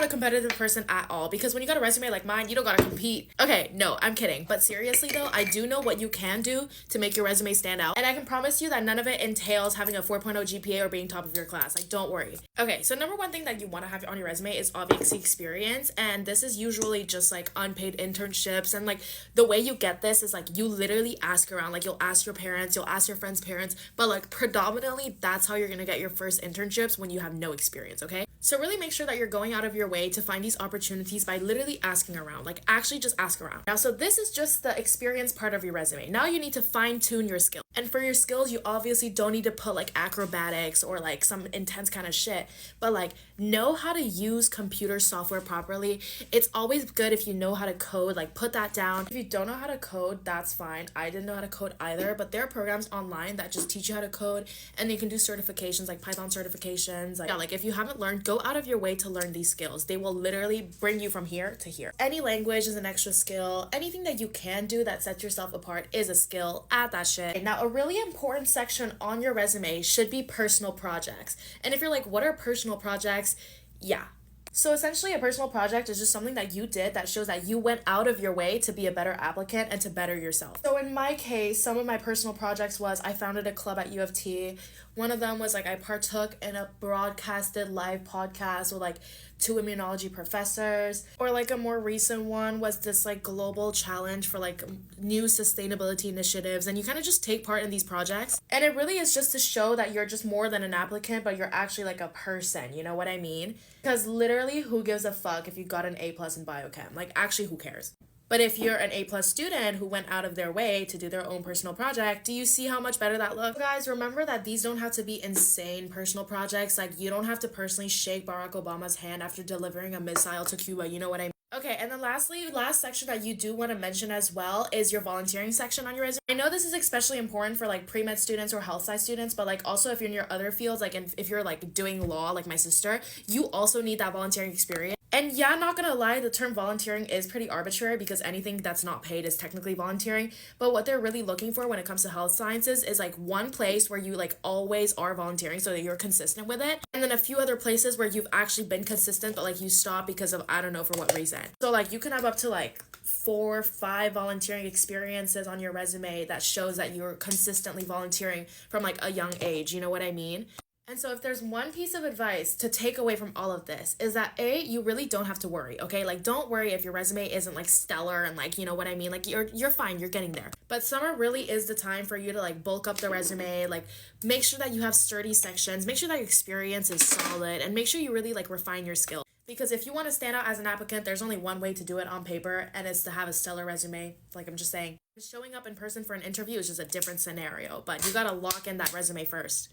a competitive person at all, because when you got a resume like mine, you don't gotta compete. Okay, no, I'm kidding. But seriously though, I do know what you can do to make your resume stand out. And I can promise you that none of it entails having a 4.0 GPA or being top of your class. Like, don't worry. Okay, so number one thing that you want to have on your resume is obviously experience. And this is usually just like unpaid internships. And like the way you get this is like you literally ask around. Like you'll ask your parents, you'll ask your friends' parents. But like predominantly, that's how you're gonna get your first internships when you have no experience, okay? So really make sure that you're going out of your way to find these opportunities by literally asking around. Like actually just ask around. Now, so this is just the experience part of your resume. Now you need to fine tune your skills. And for your skills, you obviously don't need to put like acrobatics or like some intense kind of shit, but like know how to use computer software properly. It's always good if you know how to code, like put that down. If you don't know how to code, that's fine. I didn't know how to code either, but there are programs online that just teach you how to code, and you can do certifications like Python certifications. Like, yeah, like if you haven't learned, go out of your way to learn these skills. They will literally bring you from here to here. Any language is an extra skill. Anything that you can do that sets yourself apart is a skill. Add that shit. Now, a really important section on your resume should be personal projects. And if you're like, what are personal projects? Yeah. So essentially a personal project is just something that you did that shows that you went out of your way to be a better applicant and to better yourself. So in my case, some of my personal projects was I founded a club at U of T. One of them was like I partook in a broadcasted live podcast with like 2 immunology professors. Or like a more recent one was this like global challenge for like new sustainability initiatives. And you kind of just take part in these projects. And it really is just to show that you're just more than an applicant, but you're actually like a person. You know what I mean? Because literally, who gives a fuck if you got an A+ in biochem? Like actually, who cares? But if you're an A+ student who went out of their way to do their own personal project, do you see how much better that looks? Guys, remember that these don't have to be insane personal projects. Like, you don't have to personally shake Barack Obama's hand after delivering a missile to Cuba. You know what I mean? Okay, and then lastly, last section that you do want to mention as well is your volunteering section on your resume. I know this is especially important for like pre-med students or health sci students, but like also if you're in your other fields, like if you're like doing law, like my sister, you also need that volunteering experience. And yeah, not gonna lie, the term volunteering is pretty arbitrary because anything that's not paid is technically volunteering. But what they're really looking for when it comes to health sciences is like one place where you like always are volunteering so that you're consistent with it. And then a few other places where you've actually been consistent, but like you stop because of, I don't know for what reason. So like you can have up to like 4 or 5 volunteering experiences on your resume that shows that you're consistently volunteering from like a young age. You know what I mean? And so if there's one piece of advice to take away from all of this is that A, you really don't have to worry, okay? Like don't worry if your resume isn't like stellar and like, you know what I mean? Like you're fine, you're getting there. But summer really is the time for you to like bulk up the resume, like make sure that you have sturdy sections, make sure that your experience is solid, and make sure you really like refine your skills. Because if you want to stand out as an applicant, there's only one way to do it on paper, and it's to have a stellar resume. Like I'm just saying, showing up in person for an interview is just a different scenario, but you gotta lock in that resume first.